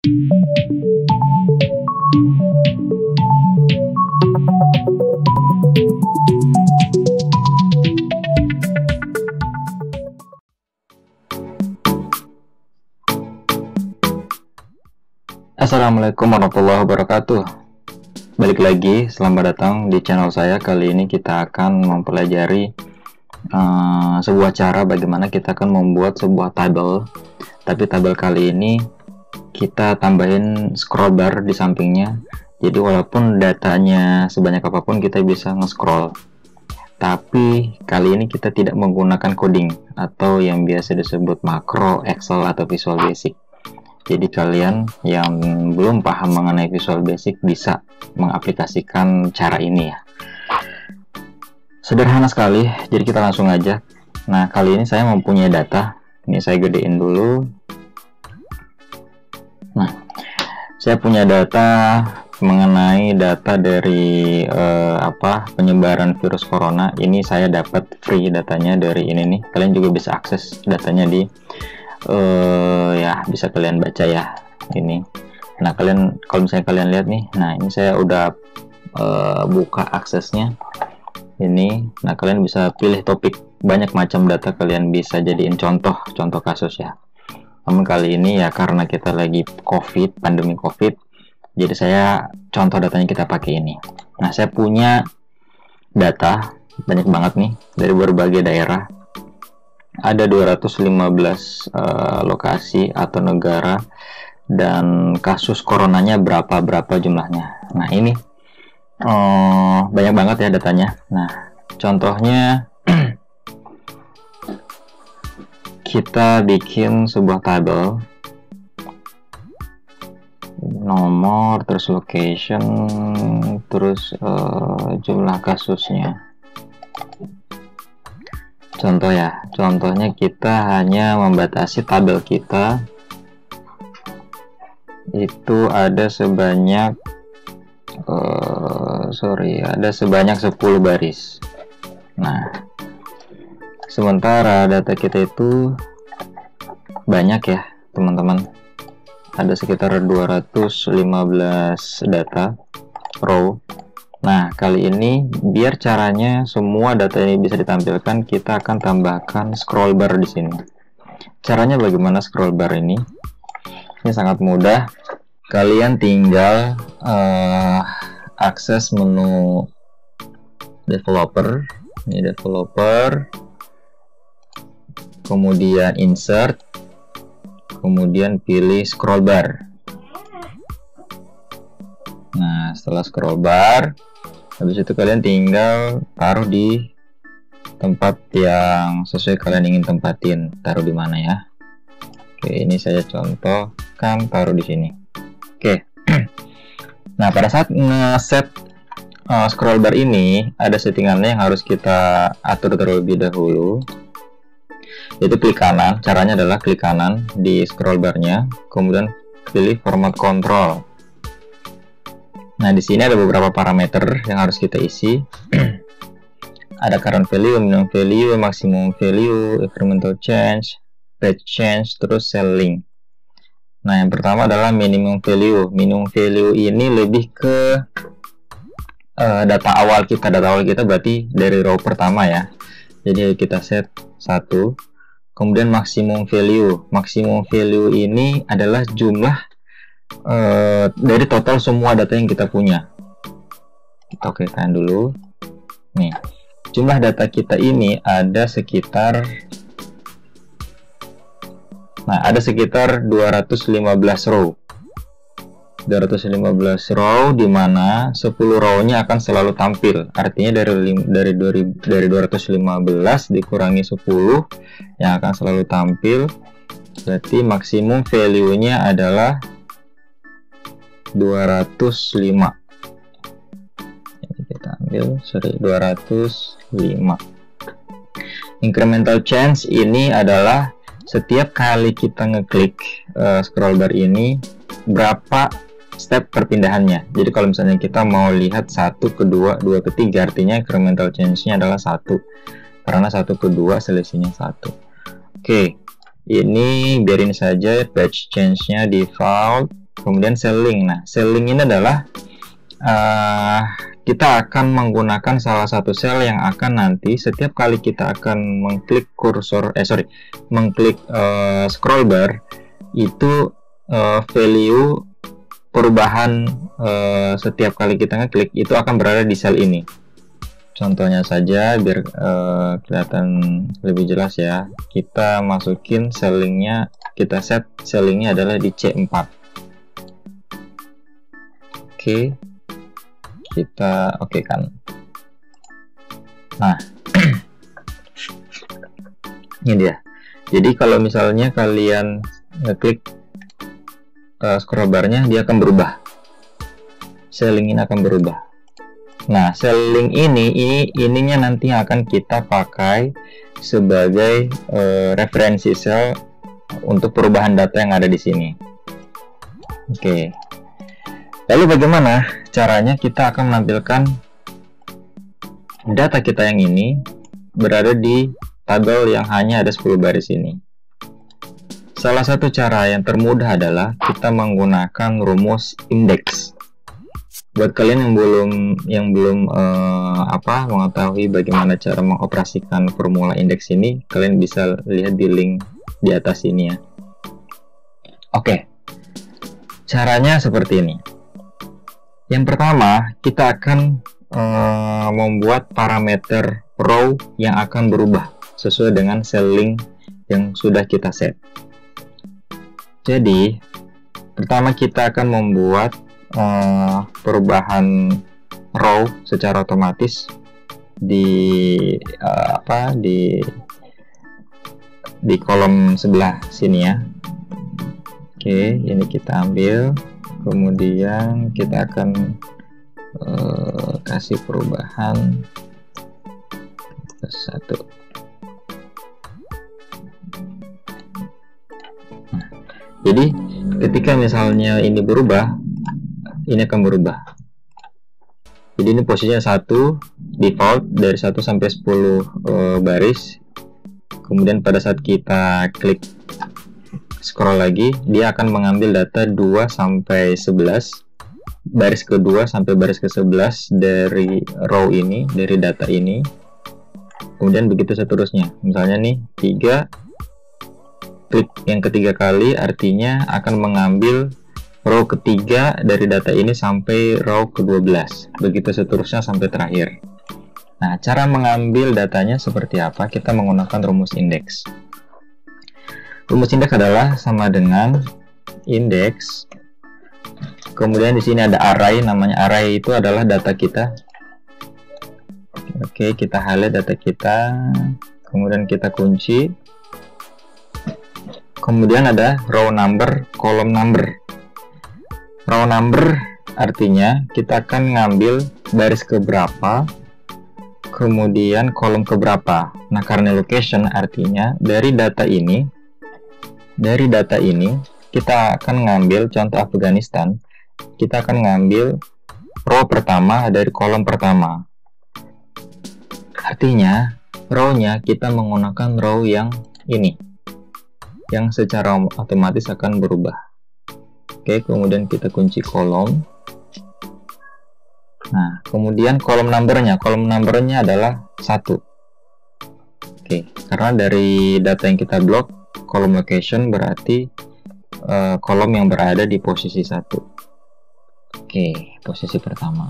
Assalamualaikum warahmatullahi wabarakatuh. Balik lagi, selamat datang di channel saya. Kali ini kita akan mempelajari sebuah cara bagaimana kita akan membuat sebuah tabel. Tapi tabel kali ini kita tambahin scroll bar di sampingnya. Jadi walaupun datanya sebanyak apapun kita bisa nge-scroll. Tapi kali ini kita tidak menggunakan coding atau yang biasa disebut makro, Excel atau Visual Basic. Jadi kalian yang belum paham mengenai Visual Basic bisa mengaplikasikan cara ini ya. Sederhana sekali, jadi kita langsung aja. Nah, kali ini saya mempunyai data. Ini saya gedein dulu. Nah, saya punya data mengenai data dari penyebaran virus corona. Ini saya dapat free datanya dari ini nih. Kalian juga bisa akses datanya di ya bisa kalian baca ya ini. Nah, kalian kalau misalnya kalian lihat nih, nah ini saya udah buka aksesnya ini. Nah, kalian bisa pilih topik, banyak macam data kalian bisa jadiin contoh kasus ya. Namun kali ini ya karena kita lagi pandemi covid, jadi saya contoh datanya kita pakai ini. Nah, saya punya data banyak banget nih dari berbagai daerah. Ada 215 lokasi atau negara dan kasus coronanya berapa jumlahnya. Nah, ini banyak banget ya datanya. Nah, contohnya kita bikin sebuah tabel, nomor, terus location, terus jumlah kasusnya. Contoh ya, contohnya kita hanya membatasi tabel kita itu ada sebanyak ada sebanyak 10 baris. Nah, sementara data kita itu banyak ya teman-teman, ada sekitar 215 data row. Nah, kali ini biar caranya semua data ini bisa ditampilkan, kita akan tambahkan scroll bar di sini. Caranya bagaimana scroll bar ini? Ini sangat mudah. Kalian tinggal akses menu developer, ini developer, kemudian insert, kemudian pilih scroll bar. Nah, setelah scroll bar, habis itu kalian tinggal taruh di tempat yang sesuai kalian ingin tempatin. Taruh di mana ya? Oke, ini saya contohkan taruh di sini. Oke. Nah, pada saat nge-set scroll bar ini ada settingannya yang harus kita atur terlebih dahulu. Yaitu klik kanan. Caranya adalah klik kanan di scroll barnya, kemudian pilih format control. Nah, di sini ada beberapa parameter yang harus kita isi. Ada current value, minimum value, maximum value, incremental change, batch change, terus cell link. Nah, yang pertama adalah minimum value. Minimum value ini lebih ke data awal kita. Data awal kita berarti dari row pertama ya. Jadi kita set 1. Kemudian maximum value. Maximum value ini adalah jumlah dari total semua data yang kita punya. Kita okekan dulu. Nih, jumlah data kita ini ada sekitar 215 row. 215 row di mana 10 row-nya akan selalu tampil. Artinya dari 215 dikurangi 10 yang akan selalu tampil. Berarti maksimum value-nya adalah 205. Jadi kita ambil 205. Incremental change ini adalah setiap kali kita ngeklik scroll bar ini berapa step perpindahannya. Jadi kalau misalnya kita mau lihat 1 ke 2, 2 ke 3, artinya incremental change-nya adalah 1. Karena 1 ke 2 selisihnya 1. Oke, ini biarin saja batch change-nya default. kemudian cell link. Nah, cell link ini adalah kita akan menggunakan salah satu sel yang akan nanti setiap kali kita akan mengklik mengklik scroll bar, itu value perubahan setiap kali kita ngeklik itu akan berada di sel ini. Contohnya saja biar kelihatan lebih jelas ya, kita masukin cell linknya, kita set cell linknya adalah di C4. Oke, kita oke kan. Nah, ini dia. Jadi kalau misalnya kalian ngeklik scroll barnya, dia akan berubah, cell link ini akan berubah. Nah, cell link ininya nanti akan kita pakai sebagai referensi sel untuk perubahan data yang ada di sini. Oke. Lalu bagaimana caranya kita akan menampilkan data kita yang ini berada di tabel yang hanya ada 10 baris ini? Salah satu cara yang termudah adalah kita menggunakan rumus indeks. Buat kalian yang belum mengetahui bagaimana cara mengoperasikan formula indeks ini, kalian bisa lihat di link di atas ini ya. Oke. Caranya seperti ini. Yang pertama, kita akan membuat parameter row yang akan berubah sesuai dengan cell link yang sudah kita set. Jadi, pertama kita akan membuat perubahan row secara otomatis di kolom sebelah sini ya. Oke, ini kita ambil. Kemudian kita akan kasih perubahan satu. Nah, jadi ketika misalnya ini berubah, ini akan berubah. Jadi ini posisinya 1 default dari 1 sampai 10 baris. Kemudian pada saat kita klik scroll lagi, dia akan mengambil data 2 sampai 11, baris ke-2 sampai baris ke-11 dari row ini, dari data ini. Kemudian begitu seterusnya. Misalnya nih 3, klik yang ketiga kali artinya akan mengambil row ketiga dari data ini sampai row ke-12. Begitu seterusnya sampai terakhir. Nah, cara mengambil datanya seperti apa? Kita menggunakan rumus indeks. Rumus indeks adalah sama dengan indeks. Kemudian di sini ada array, namanya array itu adalah data kita. Oke, kita highlight data kita. Kemudian kita kunci. Kemudian ada row number, column number. Row number artinya kita akan ngambil baris keberapa, kemudian kolom keberapa. Nah, karena location artinya dari data ini kita akan ngambil contoh Afghanistan, kita akan ngambil row pertama dari kolom pertama. Artinya row-nya kita menggunakan row yang ini, yang secara otomatis akan berubah. Oke, kemudian kita kunci kolom. Nah, kemudian kolom numbernya adalah 1. Oke, karena dari data yang kita blok, kolom location berarti kolom yang berada di posisi 1. Oke, posisi pertama.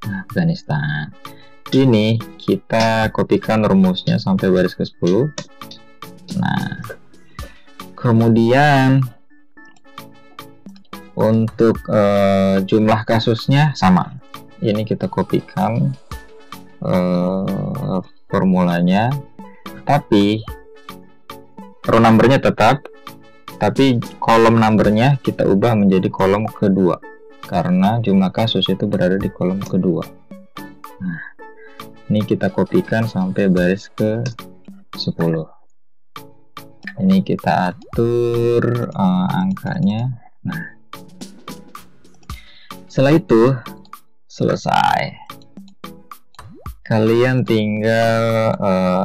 Nah, Afghanistan. Ini kita kopikan rumusnya sampai baris ke-10. Nah, kemudian untuk jumlah kasusnya sama. Ini kita kopikan formulanya, tapi row numbernya tetap, tapi kolom numbernya kita ubah menjadi kolom kedua karena jumlah kasus itu berada di kolom kedua. Nah, ini kita kopikan sampai baris ke 10. Ini kita atur angkanya. Nah, setelah itu selesai. Kalian tinggal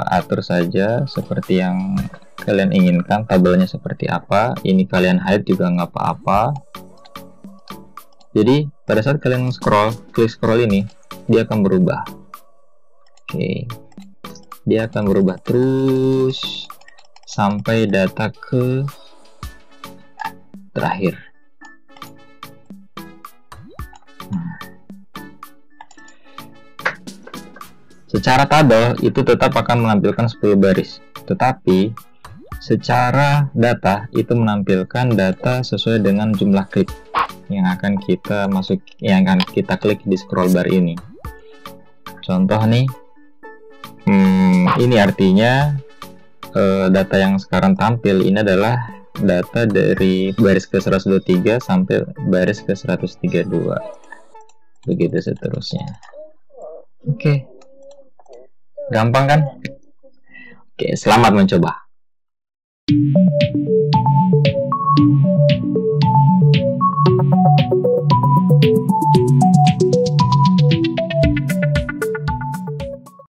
atur saja seperti yang kalian inginkan tabelnya seperti apa. Ini kalian hide juga nggak apa-apa. Jadi pada saat kalian klik scroll ini, dia akan berubah. Oke, dia akan berubah terus sampai data ke terakhir. Secara tabel itu tetap akan menampilkan 10 baris, tetapi secara data itu menampilkan data sesuai dengan jumlah klik yang akan kita klik di scroll bar ini. Contoh nih, ini artinya data yang sekarang tampil ini adalah data dari baris ke 123 sampai baris ke 132, begitu seterusnya. Oke. Gampang kan? Oke, selamat mencoba.